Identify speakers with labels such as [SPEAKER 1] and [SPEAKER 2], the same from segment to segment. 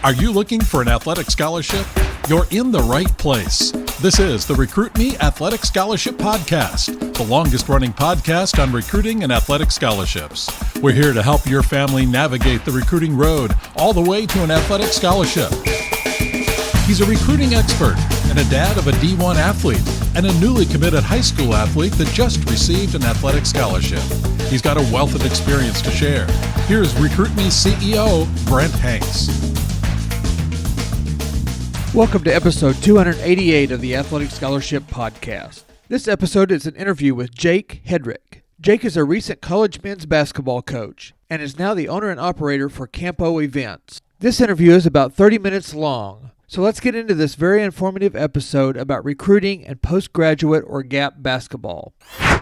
[SPEAKER 1] Are you looking for an athletic scholarship? You're in the right place. This is the Recruit Me Athletic Scholarship Podcast, the longest-running podcast on recruiting and athletic scholarships. We're here to help your family navigate the recruiting road all the way to an athletic scholarship. He's a recruiting expert and a dad of a D1 athlete and a newly committed high school athlete that just received an athletic scholarship. He's got a wealth of experience to share. Here's Recruit Me CEO, Brent Hanks.
[SPEAKER 2] Welcome to episode 288 of the Athletic Scholarship Podcast. This episode is an interview with Jake Headrick. Jake is a recent college men's basketball coach and is now the owner and operator for Campo Events. This interview is about 30 minutes long, so let's get into this very informative episode about recruiting and postgraduate or GAP basketball.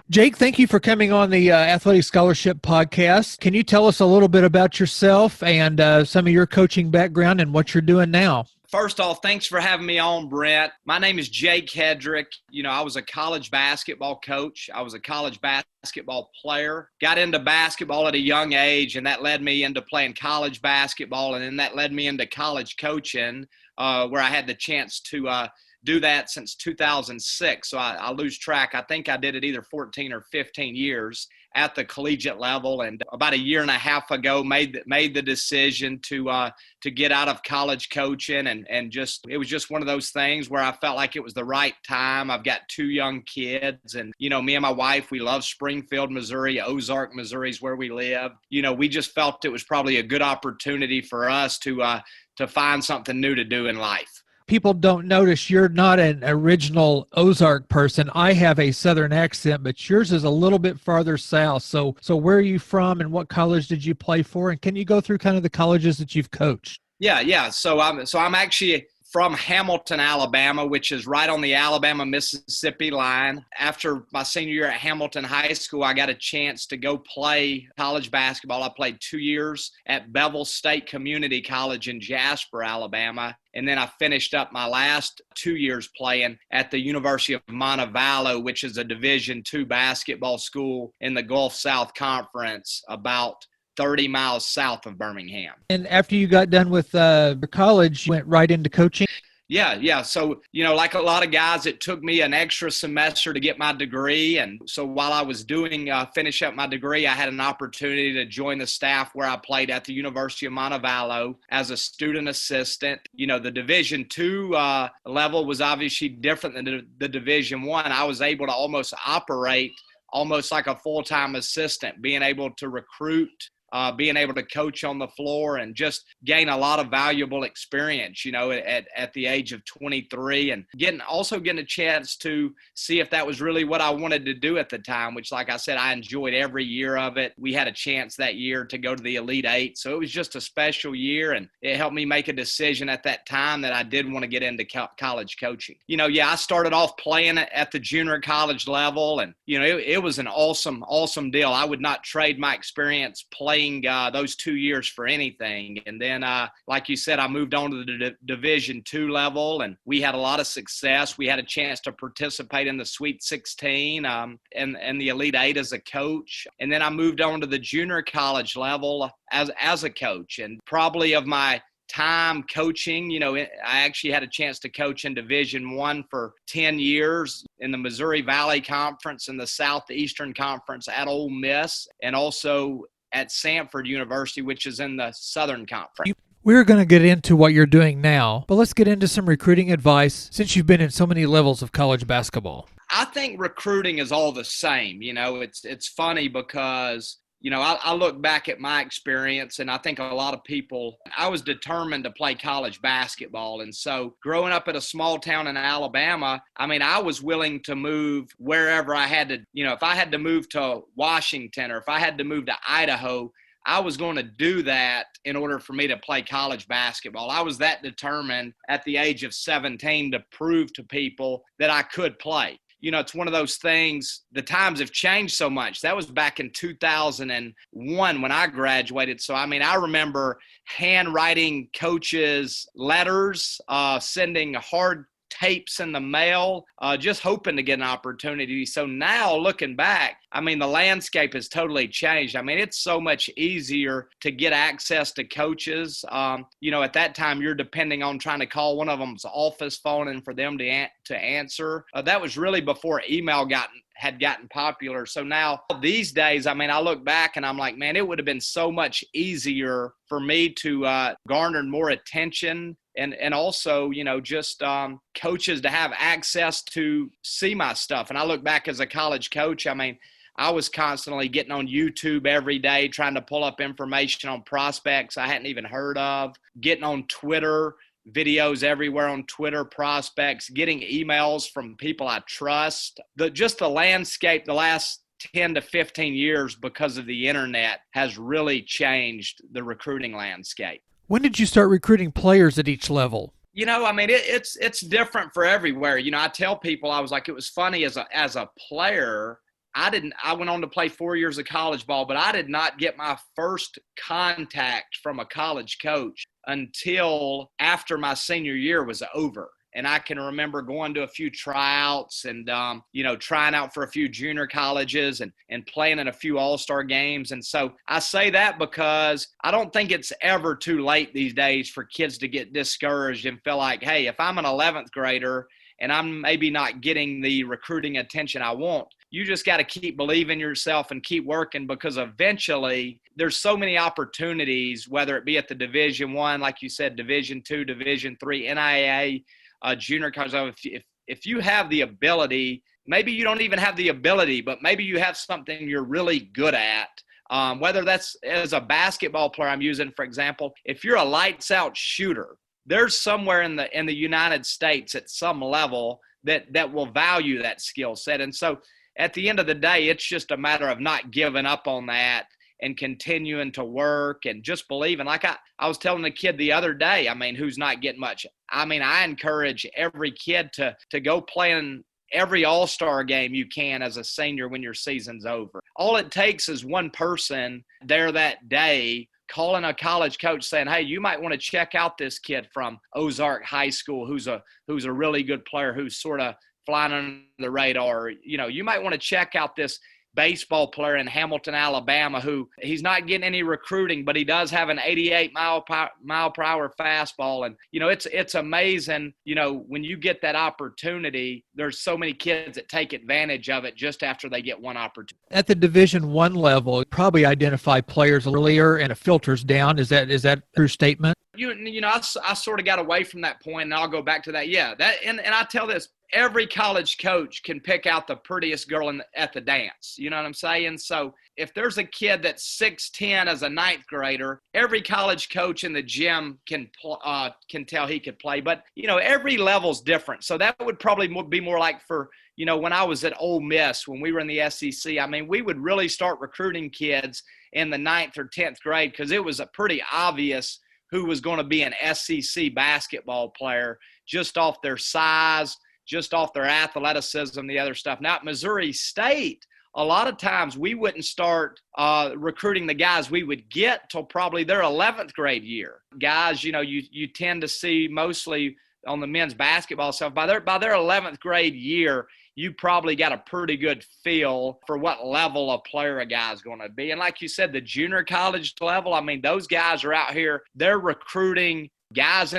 [SPEAKER 2] Jake, thank you for coming on the Athletic Scholarship Podcast. Can you tell us a little bit about yourself and some of your coaching background and what you're doing now?
[SPEAKER 3] First off, thanks for having me on, Brent. My name is Jake Headrick. I was a college basketball coach. I was a college basketball player. Got into basketball at a young age, and that led me into playing college basketball, and then that led me into college coaching, where I had the chance to do that since 2006. So I lose track. I think I did it either 14 or 15 years at the collegiate level, and about a year and a half ago made the decision to get out of college coaching, and just it was just one of those things where I felt like it was the right time. I've got two young kids, and me and my wife, we love Springfield, Missouri. Ozark, Missouri is where we live. We just felt it was probably a good opportunity for us to find something new to do in life.
[SPEAKER 2] People don't notice you're not an original Ozark person. I have a Southern accent, but yours is a little bit farther south. So where are you from and what college did you play for? And can you go through kind of the colleges that you've coached?
[SPEAKER 3] Yeah. So I'm actually from Hamilton, Alabama, which is right on the Alabama-Mississippi line. After my senior year at Hamilton High School, I got a chance to go play college basketball. I played 2 years at Bevel State Community College in Jasper, Alabama. And then I finished up my last 2 years playing at the University of Montevallo, which is a Division II basketball school in the Gulf South Conference, about 30 miles south of Birmingham.
[SPEAKER 2] And after you got done with college, you went right into coaching?
[SPEAKER 3] Yeah. So, like a lot of guys, it took me an extra semester to get my degree. And so while I was finish up my degree, I had an opportunity to join the staff where I played at the University of Montevallo as a student assistant. The Division II level was obviously different than the Division I. I was able to almost operate almost like a full-time assistant, being able to recruit, being able to coach on the floor, and just gain a lot of valuable experience, at the age of 23, and getting a chance to see if that was really what I wanted to do at the time, which, like I said, I enjoyed every year of it. We had a chance that year to go to the Elite Eight. So it was just a special year, and it helped me make a decision at that time that I did want to get into college coaching. I started off playing at the junior college level, and, it was an awesome deal. I would not trade my experience playing those 2 years for anything. And then, like you said, I moved on to the Division II level, and we had a lot of success. We had a chance to participate in the Sweet 16 and the Elite Eight as a coach. And then I moved on to the junior college level as a coach. And probably of my time coaching, I actually had a chance to coach in Division I for 10 years in the Missouri Valley Conference and the Southeastern Conference at Ole Miss, and also at Samford University, which is in the Southern Conference.
[SPEAKER 2] We're going to get into what you're doing now, but let's get into some recruiting advice since you've been in so many levels of college basketball.
[SPEAKER 3] I think recruiting is all the same. It's funny because I look back at my experience, and I think a lot of people, I was determined to play college basketball. And so growing up in a small town in Alabama, I was willing to move wherever I had to, if I had to move to Washington or if I had to move to Idaho, I was going to do that in order for me to play college basketball. I was that determined at the age of 17 to prove to people that I could play. It's one of those things, the times have changed so much. That was back in 2001 when I graduated. So, I remember handwriting coaches letters, sending hard tapes in the mail, just hoping to get an opportunity. So now looking back, I mean, the landscape has totally changed. I mean, it's so much easier to get access to coaches. At that time, you're depending on trying to call one of them's office phone and for them to answer. That was really before email had gotten popular. So now these days, I mean, I look back and I'm like, man, it would have been so much easier for me to garner more attention and also, just coaches to have access to see my stuff. And I look back as a college coach, I mean, I was constantly getting on YouTube every day, trying to pull up information on prospects I hadn't even heard of, getting on Twitter, videos everywhere on Twitter, prospects, getting emails from people I trust. The landscape the last 10 to 15 years because of the internet has really changed the recruiting landscape.
[SPEAKER 2] When did you start recruiting players at each level?
[SPEAKER 3] I mean, it's different for everywhere. I tell people, I was like, it was funny as a player, I went on to play 4 years of college ball, but I did not get my first contact from a college coach until after my senior year was over. And I can remember going to a few tryouts and, trying out for a few junior colleges and playing in a few all-star games. And so I say that because I don't think it's ever too late these days for kids to get discouraged and feel like, hey, if I'm an 11th grader and I'm maybe not getting the recruiting attention I want, you just got to keep believing yourself and keep working, because eventually there's so many opportunities, whether it be at the Division I, like you said, Division II, Division III, NIAA, junior college. If you have the ability, maybe you don't even have the ability, but maybe you have something you're really good at. Whether that's as a basketball player, I'm using, for example, if you're a lights out shooter, there's somewhere in the United States at some level that will value that skill set. And so at the end of the day, it's just a matter of not giving up on that and continuing to work and just believing. Like I was telling the kid the other day, I mean, who's not getting much. I mean, I encourage every kid to go play in every all-star game you can as a senior when your season's over. All it takes is one person there that day calling a college coach saying, hey, you might want to check out this kid from Ozark High School who's a really good player, who's sort of flying under the radar. You might want to check out this baseball player in Hamilton, Alabama, who he's not getting any recruiting, but he does have an 88 mile per hour fastball. And, it's amazing, when you get that opportunity, there's so many kids that take advantage of it just after they get one opportunity.
[SPEAKER 2] At the Division I level, you probably identify players earlier and it filters down. Is that a true statement?
[SPEAKER 3] I sort of got away from that point, and I'll go back to that. Yeah, and I tell this, every college coach can pick out the prettiest girl at the dance. You know what I'm saying? So if there's a kid that's 6'10" as a ninth grader, every college coach in the gym can tell he could play. But, every level's different. So that would probably be more like for, when I was at Ole Miss, when we were in the SEC, I mean, we would really start recruiting kids in the 9th or 10th grade because it was a pretty obvious who was going to be an SEC basketball player just off their size, just off their athleticism, the other stuff. Now at Missouri State, a lot of times we wouldn't start recruiting the guys we would get till probably their 11th grade year. Guys, you tend to see mostly on the men's basketball stuff. By their 11th grade year, you probably got a pretty good feel for what level of player a guy's going to be. And like you said, the junior college level, I mean, those guys are out here, they're recruiting guys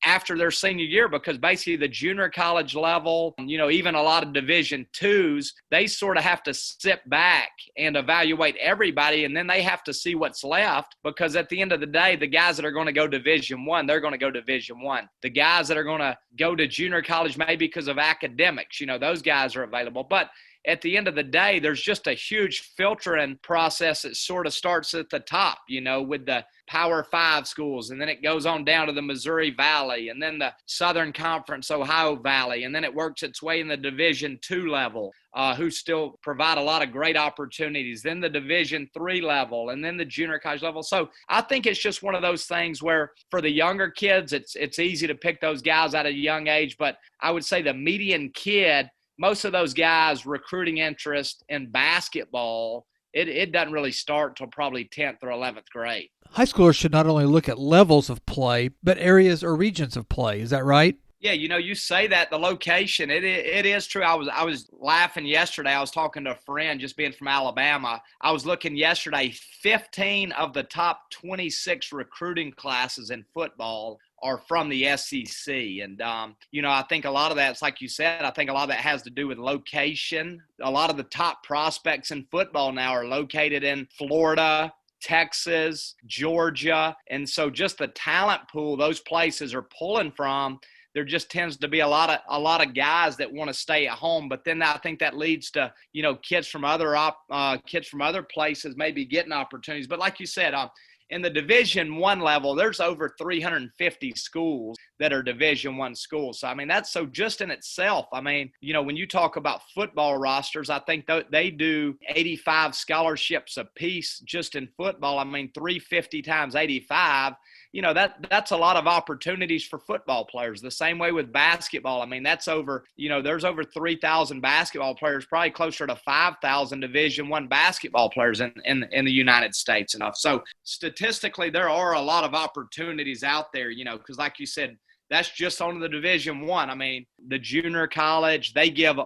[SPEAKER 3] after their senior year, because basically the junior college level, even a lot of Division IIs, they sort of have to sit back and evaluate everybody, and then they have to see what's left, because at the end of the day, the guys that are going to go Division I, they're going to go Division I. The guys that are going to go to junior college maybe because of academics, those guys are available. But at the end of the day, there's just a huge filtering process that sort of starts at the top, with the Power 5 schools, and then it goes on down to the Missouri Valley, and then the Southern Conference Ohio Valley, and then it works its way in the Division II level, who still provide a lot of great opportunities, then the Division III level, and then the junior college level. So I think it's just one of those things where for the younger kids, it's easy to pick those guys at a young age, but I would say the median kid, most of those guys recruiting interest in basketball, it doesn't really start till probably 10th or 11th grade.
[SPEAKER 2] High schoolers should not only look at levels of play, but areas or regions of play. Is that right?
[SPEAKER 3] Yeah, you say that the location, it is true. I was laughing yesterday. I was talking to a friend, just being from Alabama. I was looking yesterday, 15 of the top 26 recruiting classes in football are from the SEC. And, I think a lot of that's, like you said, I think a lot of that has to do with location. A lot of the top prospects in football now are located in Florida, Texas, Georgia. And so just the talent pool those places are pulling from, there just tends to be a lot of guys that want to stay at home. But then I think that leads to, kids from other places maybe getting opportunities. But like you said, in the Division I level, there's over 350 schools that are Division I schools. So, I mean, that's so just in itself. I mean, when you talk about football rosters, I think they do 85 scholarships a piece just in football. I mean, 350 times 85. That's a lot of opportunities for football players. The same way with basketball. I mean, that's over, there's over 3,000 basketball players, probably closer to 5,000 Division I basketball players in the United States enough. So statistically, there are a lot of opportunities out there, because like you said, that's just on the Division I. I mean, the junior college, they give,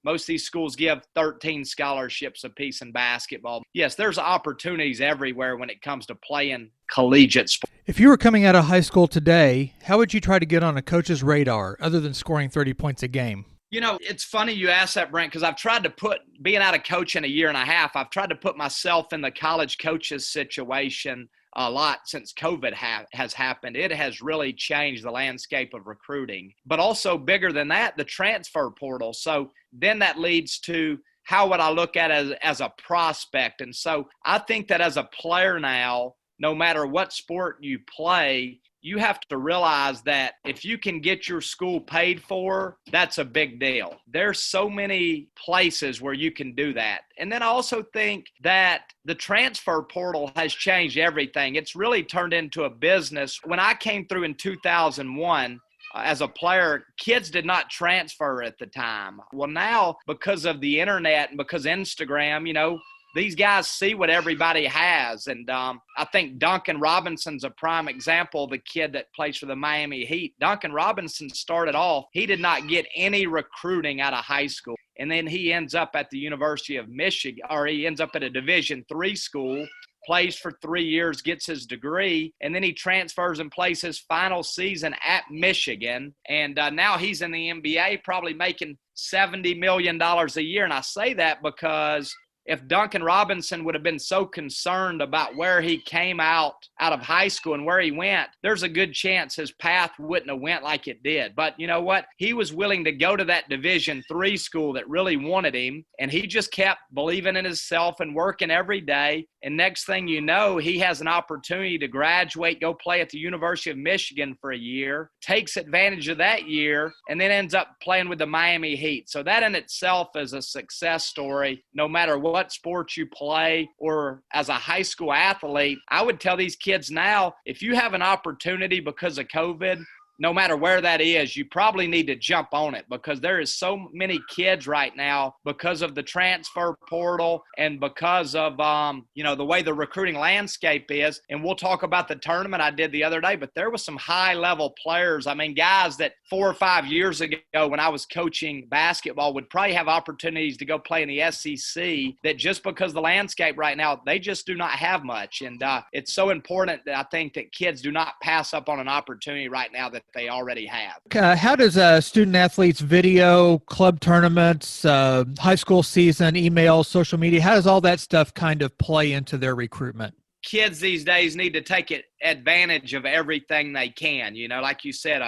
[SPEAKER 3] most of these schools give 13 scholarships apiece in basketball. Yes, there's opportunities everywhere when it comes to playing collegiate sports.
[SPEAKER 2] If you were coming out of high school today, how would you try to get on a coach's radar other than scoring 30 points a game?
[SPEAKER 3] It's funny you ask that, Brent, because I've tried to being out of coaching a year and a half, I've tried to put myself in the college coaches situation a lot since COVID has happened. It has really changed the landscape of recruiting. But also bigger than that, the transfer portal. So then that leads to how would I look at it as a prospect? And so I think that as a player now, no matter what sport you play, you have to realize that if you can get your school paid for, that's a big deal. There's so many places where you can do that. And then I also think that the transfer portal has changed everything. It's really turned into a business. When I came through in 2001, as a player, kids did not transfer at the time. Well, now, because of the internet and because Instagram, these guys see what everybody has. And I think Duncan Robinson's a prime example, the kid that plays for the Miami Heat. Duncan Robinson started off, he did not get any recruiting out of high school. And then he ends up at the University of Michigan, or he ends up at a Division III school, plays for 3 years, gets his degree, and then he transfers and plays his final season at Michigan. And now he's in the NBA, probably making $70 million a year. And I say that because if Duncan Robinson would have been so concerned about where he came out of high school and where he went, there's a good chance his path wouldn't have went like it did. But you know what? He was willing to go to that Division III school that really wanted him, and he just kept believing in himself and working every day. And next thing you know, he has an opportunity to graduate, go play at the University of Michigan for a year, takes advantage of that year, and then ends up playing with the Miami Heat. So that in itself is a success story, no matter what sport you play or as a high school athlete. I would tell these kids now, if you have an opportunity because of COVID, no matter where that is, you probably need to jump on it, because there is so many kids right now because of the transfer portal and because of, the way the recruiting landscape is. And we'll talk about the tournament I did the other day, but there was some high-level players. I mean, guys that 4 or 5 years ago when I was coaching basketball would probably have opportunities to go play in the SEC, that just because the landscape right now, they just do not have much. And it's so important that I think that kids do not pass up on an opportunity right now that they already have.
[SPEAKER 2] How does student athletes video, club tournaments, high school season, email, social media, how does all that stuff kind of play into their recruitment?
[SPEAKER 3] Kids these days need to take advantage of everything they can. Like you said,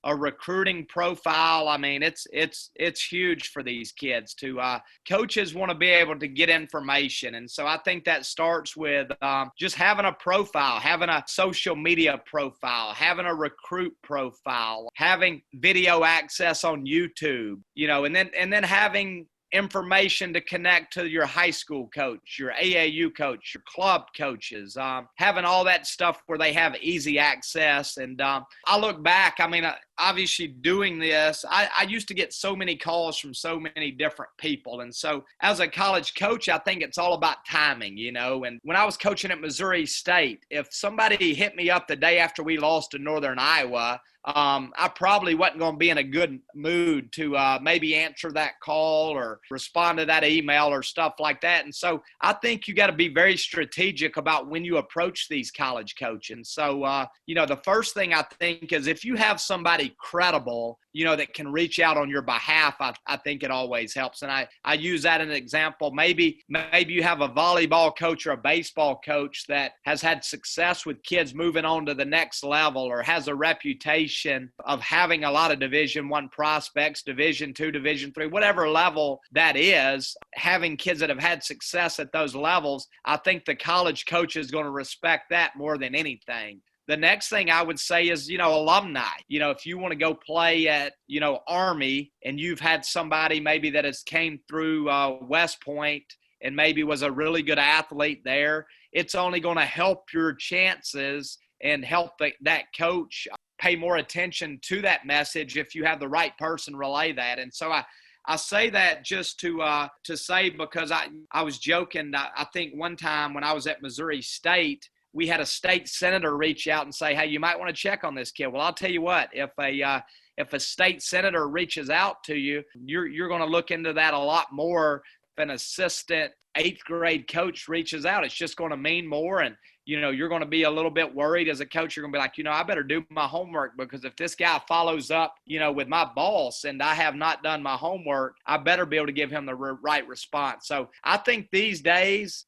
[SPEAKER 3] a recruiting profile. I mean, it's huge for these kids to coaches want to be able to get information. And so I think that starts with just having a profile, having a social media profile, having a recruit profile, having video access on YouTube, and then having information to connect to your high school coach, your AAU coach, your club coaches, having all that stuff where they have easy access. And I look back, I mean, obviously doing this, I used to get so many calls from so many different people. And so as a college coach, I think it's all about timing, and when I was coaching at Missouri State, if somebody hit me up the day after we lost to Northern Iowa, I probably wasn't going to be in a good mood to maybe answer that call or respond to that email or stuff like that. And so I think you got to be very strategic about when you approach these college coaching. So, the first thing I think is if you have somebody credible, that can reach out on your behalf, I think it always helps. And I use that as an example. Maybe you have a volleyball coach or a baseball coach that has had success with kids moving on to the next level or has a reputation of having a lot of Division I prospects, Division II, Division III, whatever level that is, having kids that have had success at those levels. I think the college coach is going to respect that more than anything. The next thing I would say is, alumni. If you want to go play at, Army and you've had somebody maybe that has came through West Point and maybe was a really good athlete there, it's only going to help your chances and help that coach pay more attention to that message if you have the right person relay that. And so I say that just to say, because I was joking. I think one time when I was at Missouri State, we had a state senator reach out and say, hey, you might want to check on this kid. Well, I'll tell you what, if a state senator reaches out to you, you're going to look into that a lot more. If an assistant 8th grade coach reaches out, it's just going to mean more. And, you're going to be a little bit worried as a coach. You're going to be like, I better do my homework, because if this guy follows up, with my boss and I have not done my homework, I better be able to give him the right response. So I think these days,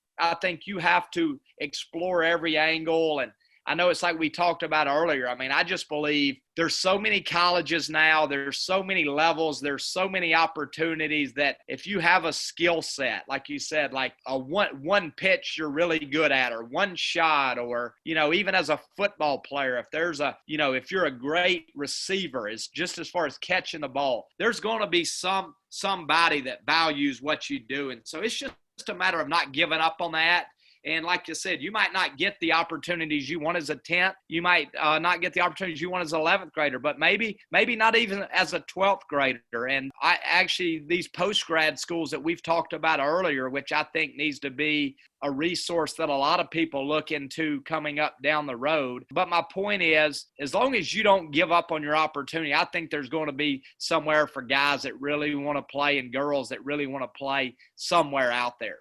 [SPEAKER 3] you have to explore every angle. And I know it's like we talked about earlier. I mean, I just believe there's so many colleges now. There's so many levels. There's so many opportunities that if you have a skill set, like you said, like a one pitch you're really good at, or one shot, or, even as a football player, if there's if you're a great receiver, it's just as far as catching the ball, there's going to be somebody that values what you do. And so it's just a matter of not giving up on that. And like you said, you might not get the opportunities you want as a 10th. You might not get the opportunities you want as an 11th grader, but maybe not even as a 12th grader. And these post-grad schools that we've talked about earlier, which I think needs to be a resource that a lot of people look into coming up down the road. But my point is, as long as you don't give up on your opportunity, I think there's going to be somewhere for guys that really want to play and girls that really want to play somewhere out there.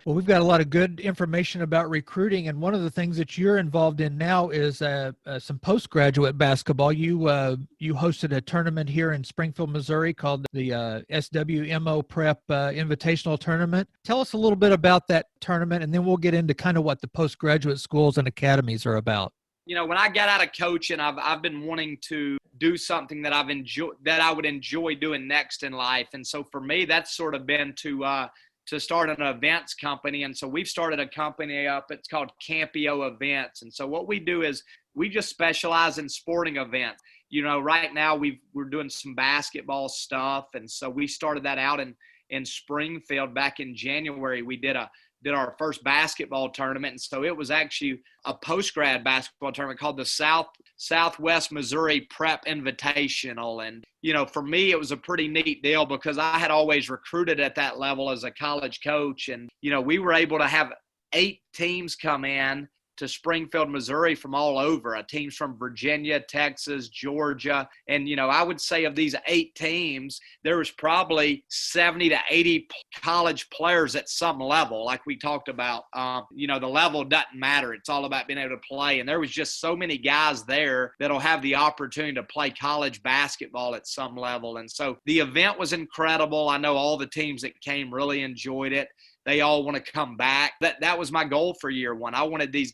[SPEAKER 2] Well, we've got a lot of good information about recruiting, and one of the things that you're involved in now is some postgraduate basketball. You hosted a tournament here in Springfield, Missouri called the SWMO Prep Invitational Tournament. Tell us a little bit about that tournament, and then we'll get into kind of what the postgraduate schools and academies are about.
[SPEAKER 3] When I got out of coaching, I've been wanting to do something that I would enjoy doing next in life, and so for me, that's sort of been to start an events company. And so we've started a company up. It's called Campio Events. And so what we do is we just specialize in sporting events. Right now we're doing some basketball stuff. And so we started that out in Springfield back in January. We did our first basketball tournament. And so it was actually a post-grad basketball tournament called the Southwest Missouri Prep Invitational. And, for me, it was a pretty neat deal because I had always recruited at that level as a college coach. And, we were able to have 8 teams come in to Springfield, Missouri from all over, teams from Virginia, Texas, Georgia. And, I would say of these 8 teams, there was probably 70 to 80 college players at some level, like we talked about. The level doesn't matter. It's all about being able to play. And there was just so many guys there that'll have the opportunity to play college basketball at some level. And so the event was incredible. I know all the teams that came really enjoyed it. They all want to come back. That was my goal for year one. I wanted these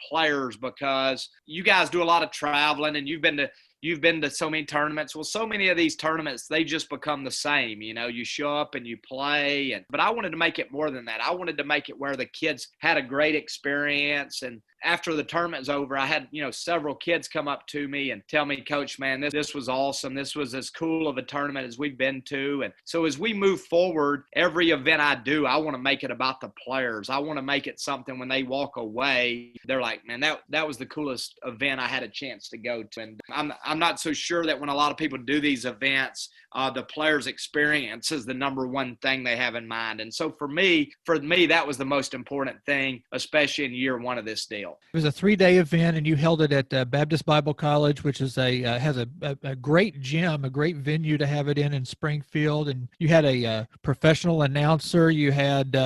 [SPEAKER 3] players, because you guys do a lot of traveling and you've been to so many tournaments. Well, so many of these tournaments, they just become the same. You show up and you play. But I wanted to make it more than that. I wanted to make it where the kids had a great experience. And after the tournament's over, I had, several kids come up to me and tell me, Coach, man, this was awesome. This was as cool of a tournament as we've been to. And so as we move forward, every event I do, I want to make it about the players. I want to make it something when they walk away, they're like, man, that was the coolest event I had a chance to go to. And I'm not so sure that when a lot of people do these events, the players' experience is the number one thing they have in mind. And so for me, that was the most important thing, especially in year one of this deal.
[SPEAKER 2] It was a 3-day event, and you held it at Baptist Bible College, which is has a great gym, a great venue to have it in Springfield. And you had a professional announcer, you had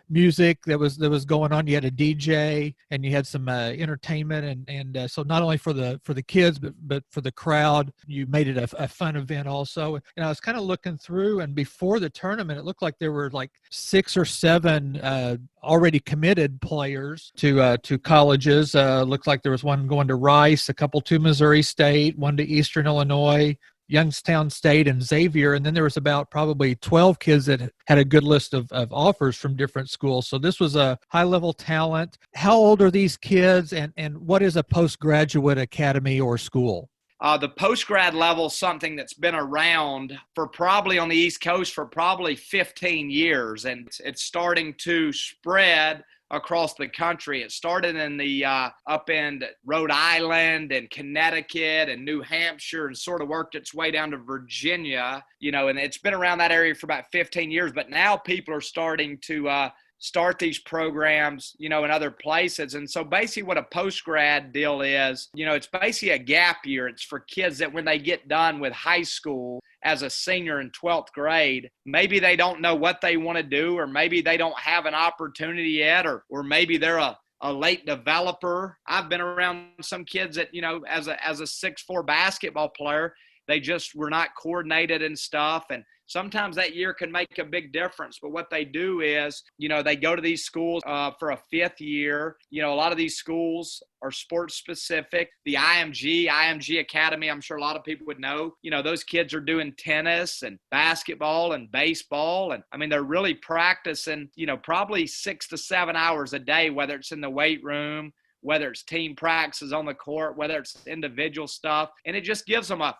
[SPEAKER 2] music that was going on, you had a DJ, and you had some entertainment, and so not only for the kids but for the crowd, you made it a fun event also. And I was kind of looking through, and before the tournament, it looked like there were like 6 or 7 already committed players to colleges. Looked like there was one going to Rice, a couple to Missouri State, one to Eastern Illinois, Youngstown State, and Xavier. And then there was about probably 12 kids that had a good list of offers from different schools. So this was a high-level talent. How old are these kids, and what is a postgraduate academy or school?
[SPEAKER 3] The post-grad level is something that's been around for probably on the East Coast for probably 15 years, and it's starting to spread across the country. It started in the up in Rhode Island and Connecticut and New Hampshire and sort of worked its way down to Virginia, and it's been around that area for about 15 years. But now people are starting to start these programs, in other places. And so basically what a post-grad deal is, it's basically a gap year. It's for kids that when they get done with high school as a senior in 12th grade, maybe they don't know what they want to do, or maybe they don't have an opportunity yet, or maybe they're a late developer. I've been around some kids that, as a 6'4" basketball player, they just were not coordinated and stuff. And sometimes that year can make a big difference. But what they do is, they go to these schools for a 5th year. A lot of these schools are sports specific. The IMG Academy, I'm sure a lot of people would know. Those kids are doing tennis and basketball and baseball. And I mean, they're really practicing, probably 6 to 7 hours a day, whether it's in the weight room, whether it's team practices on the court, whether it's individual stuff. And it just gives them a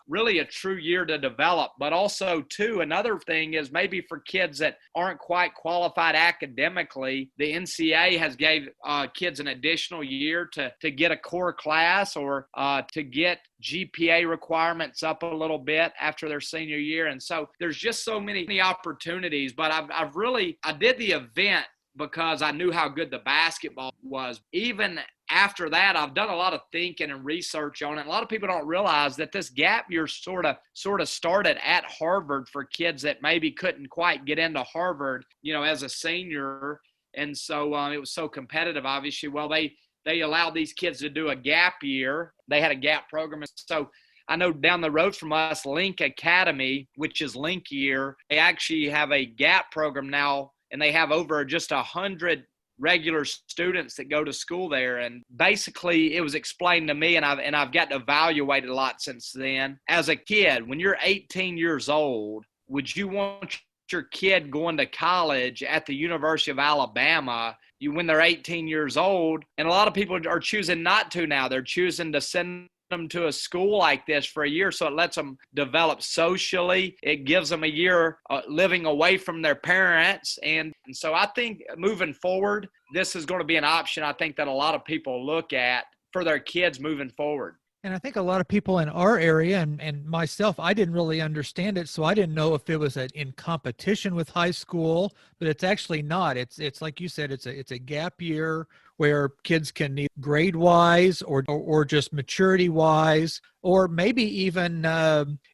[SPEAKER 3] true year to develop. But also, too, another thing is maybe for kids that aren't quite qualified academically, the NCAA has gave kids an additional year to get a core class or to get GPA requirements up a little bit after their senior year. And so there's just so many opportunities. But I did the event because I knew how good the basketball was. Even after that, I've done a lot of thinking and research on it. A lot of people don't realize that this gap year sort of started at Harvard for kids that maybe couldn't quite get into Harvard, as a senior. And so it was so competitive, obviously. Well, they allowed these kids to do a gap year. They had a gap program. And so I know down the road from us, Link Academy, which is Link Year, they actually have a gap program now, and they have over just 100 regular students that go to school there. And basically it was explained to me, and I've gotten evaluated a lot since then. As a kid, when you're 18 years old, would you want your kid going to college at the University of Alabama when they're 18 years old? And a lot of people are choosing not to now. They're choosing to send them to a school like this for a year, so it lets them develop socially. It gives them a year living away from their parents. And so I think moving forward, this is going to be an option I think that a lot of people look at for their kids moving forward.
[SPEAKER 2] And I think a lot of people in our area and myself, I didn't really understand it. So I didn't know if it was in competition with high school, but it's actually not. It's like you said, it's a gap year where kids can need grade wise or just maturity wise, or maybe even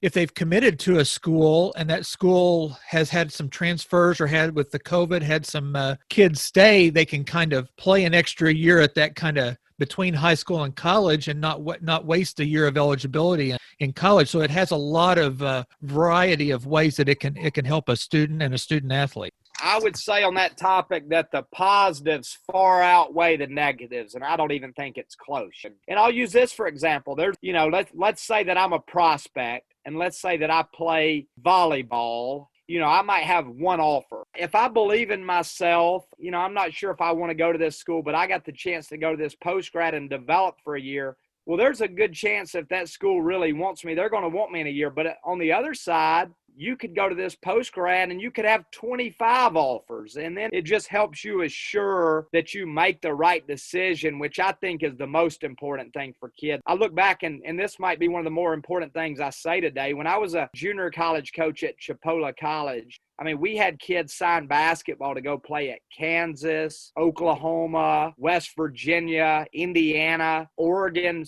[SPEAKER 2] if they've committed to a school and that school has had some transfers or had with the COVID, had some kids stay, they can kind of play an extra year at that kind of between high school and college and not waste a year of eligibility in college. So it has a lot of variety of ways that it can help a student and a student athlete.
[SPEAKER 3] I would say on that topic that the positives far outweigh the negatives, and I don't even think it's close. And I'll use this for example. There's, let's say that I'm a prospect, and let's say that I play volleyball. I might have one offer. If I believe in myself, I'm not sure if I want to go to this school, but I got the chance to go to this post-grad and develop for a year. Well, there's a good chance if that school really wants me, they're going to want me in a year. But on the other side, you could go to this post grad and you could have 25 offers. And then it just helps you assure that you make the right decision, which I think is the most important thing for kids. I look back and this might be one of the more important things I say today. When I was a junior college coach at Chipola College, I mean, we had kids sign basketball to go play at Kansas, Oklahoma, West Virginia, Indiana, Oregon,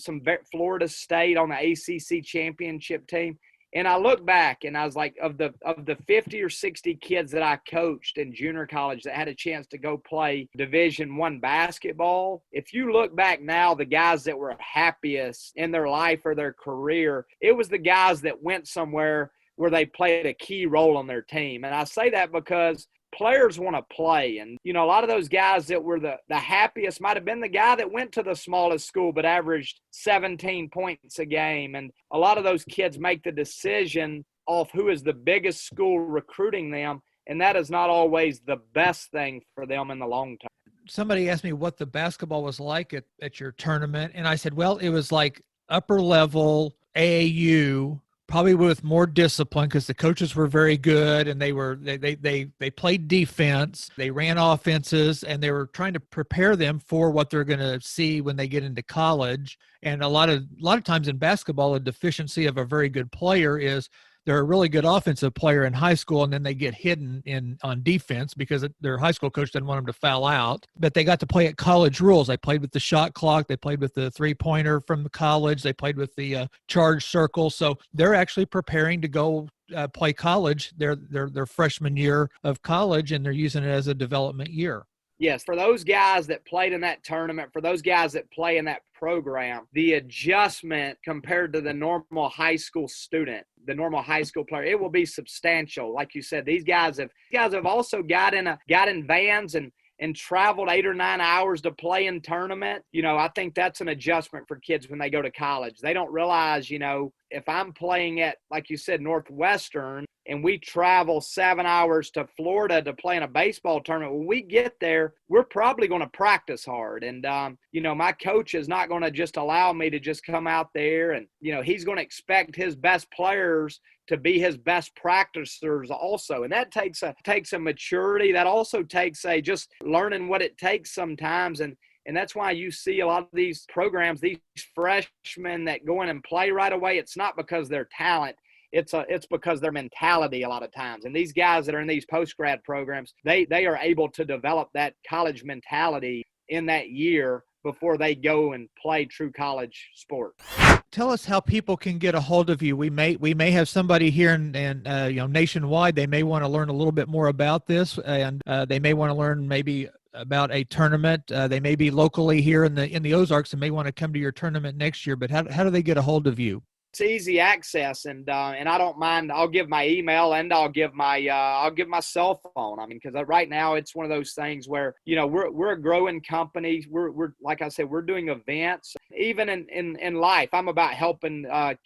[SPEAKER 3] Florida State on the ACC championship team. And I look back and I was like, of the 50 or 60 kids that I coached in junior college that had a chance to go play Division I basketball, if you look back now, the guys that were happiest in their life or their career, it was the guys that went somewhere where they played a key role on their team. And I say that because players want to play. And, you know, a lot of those guys that were the happiest might have been the guy that went to the smallest school but averaged 17 points a game. And a lot of those kids make the decision off who is the biggest school recruiting them. And that is not always the best thing for them in the long term.
[SPEAKER 2] Somebody asked me what the basketball was like at your tournament. And I said, well, it was like upper level AAU, probably with more discipline because the coaches were very good and they played defense, they ran offenses, and they were trying to prepare them for what they're going to see when they get into college. And a lot of times in basketball, a deficiency of a very good player is they're a really good offensive player in high school, and then they get hidden on defense because their high school coach didn't want them to foul out. But they got to play at college rules. They played with the shot clock. They played with the three-pointer from the college. They played with the charge circle. So they're actually preparing to go play college their freshman year of college, and they're using it as a development year.
[SPEAKER 3] Yes, for those guys that played in that tournament, for those guys that play in that program, the adjustment compared to the normal high school student, the normal high school player, it will be substantial. Like you said, these guys have also got in vans and traveled 8 or 9 hours to play in tournament. You know, I think that's an adjustment for kids when they go to college. They don't realize, you know, if I'm playing at, like you said, Northwestern, and we travel 7 hours to Florida to play in a baseball tournament, when we get there, we're probably going to practice hard. And, you know, my coach is not going to just allow me to just come out there and, you know, he's going to expect his best players to be his best practicers also. And that takes a maturity. That also takes just learning what it takes sometimes. And that's why you see a lot of these programs, these freshmen that go in and play right away. It's not because they're talent. It's because their mentality a lot of times. And these guys that are in these post-grad programs, they are able to develop that college mentality in that year before they go and play true college sport.
[SPEAKER 2] Tell us how people can get a hold of you. We may have somebody here and you know, nationwide. They may want to learn a little bit more about this, and they may want to learn maybe about a tournament. They may be locally here in the Ozarks and may want to come to your tournament next year. But how do they get a hold of you?
[SPEAKER 3] It's easy access, and I don't mind. I'll give my email and I'll give my cell phone. I mean, because right now it's one of those things where, you know, we're a growing company. We're like I said, we're doing events. Even in life, I'm about helping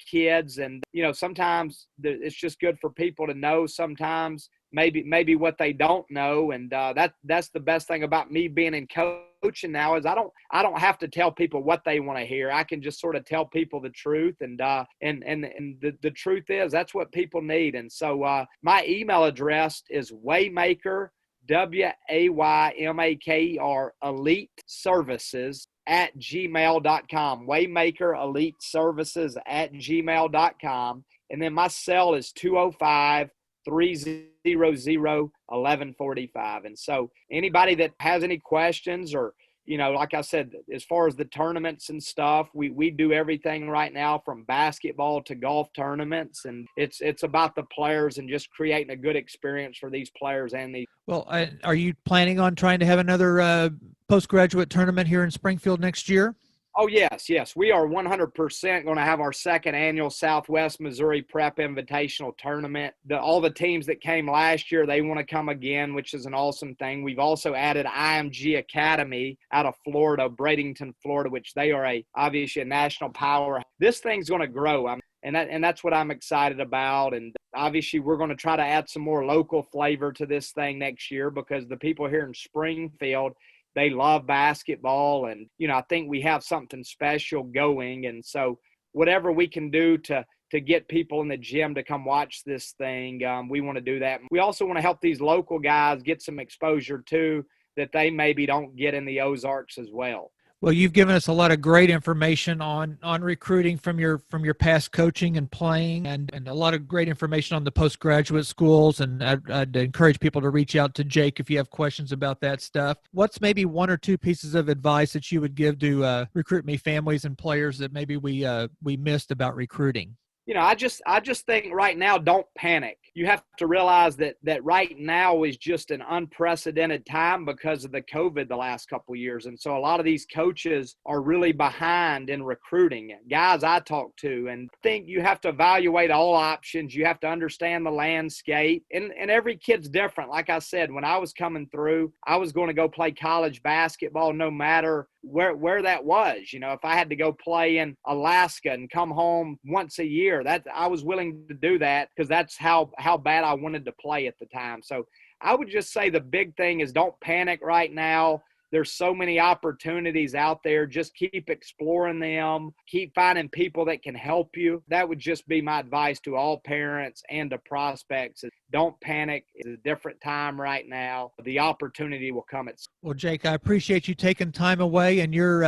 [SPEAKER 3] kids, and you know, sometimes it's just good for people to know. Sometimes maybe what they don't know, and that's the best thing about me being in coaching now is I don't have to tell people what they want to hear. I can just sort of tell people the truth, and the truth is that's what people need. And so my email address is Waymaker, WAYMAKER, Elite Services @gmail.com. Waymaker Elite Services @gmail.com. And then my cell is 205-300-1145. And so anybody that has any questions, or, you know, like I said, as far as the tournaments and stuff, we do everything right now from basketball to golf tournaments. And it's about the players and just creating a good experience for these players and these.
[SPEAKER 2] Well, are you planning on trying to have another postgraduate tournament here in Springfield next year?
[SPEAKER 3] Oh, yes. We are 100% going to have our second annual Southwest Missouri Prep Invitational Tournament. All the teams that came last year, they want to come again, which is an awesome thing. We've also added IMG Academy out of Florida, Bradenton, Florida, which they are obviously a national power. This thing's going to grow. And that's what I'm excited about. And obviously we're going to try to add some more local flavor to this thing next year, because the people here in Springfield, they love basketball, and, you know, I think we have something special going. And so whatever we can do to to get people in the gym to come watch this thing. We want to do that. We also want to help these local guys get some exposure too, that they maybe don't get in the Ozarks as well.
[SPEAKER 2] Well, you've given us a lot of great information on recruiting from your past coaching and playing, and a lot of great information on the postgraduate schools. And I'd encourage people to reach out to Jake if you have questions about that stuff. What's maybe one or two pieces of advice that you would give to Recruit Me families and players that maybe we missed about recruiting?
[SPEAKER 3] I just think right now, don't panic. You have to realize that right now is just an unprecedented time because of the COVID the last couple of years. And so a lot of these coaches are really behind in recruiting. Guys I talk to and think you have to evaluate all options. You have to understand the landscape. And every kid's different. Like I said, when I was coming through, I was going to go play college basketball no matter where that was. If I had to go play in Alaska and come home once a year, that I was willing to do that because that's how bad I wanted to play at the time. So I would just say the big thing is don't panic right now. There's so many opportunities out there. Just keep exploring them. Keep finding people that can help you. That would just be my advice to all parents and to prospects. Don't panic. It's a different time right now. The opportunity will come at some.
[SPEAKER 2] Well, Jake, I appreciate you taking time away, and you're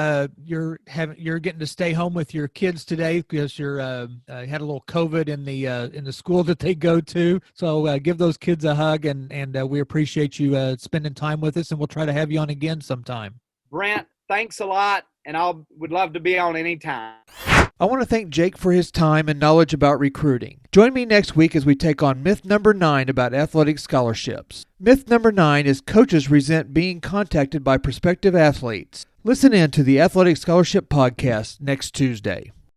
[SPEAKER 2] getting to stay home with your kids today because you're had a little COVID in the school that they go to. So give those kids a hug, and we appreciate you spending time with us, and we'll try to have you on again sometime.
[SPEAKER 3] Brent, thanks a lot, and I would love to be on anytime.
[SPEAKER 2] I want to thank Jake for his time and knowledge about recruiting. Join me next week as we take on myth number 9 about athletic scholarships. Myth number 9 is coaches resent being contacted by prospective athletes. Listen in to the Athletic Scholarship Podcast next Tuesday.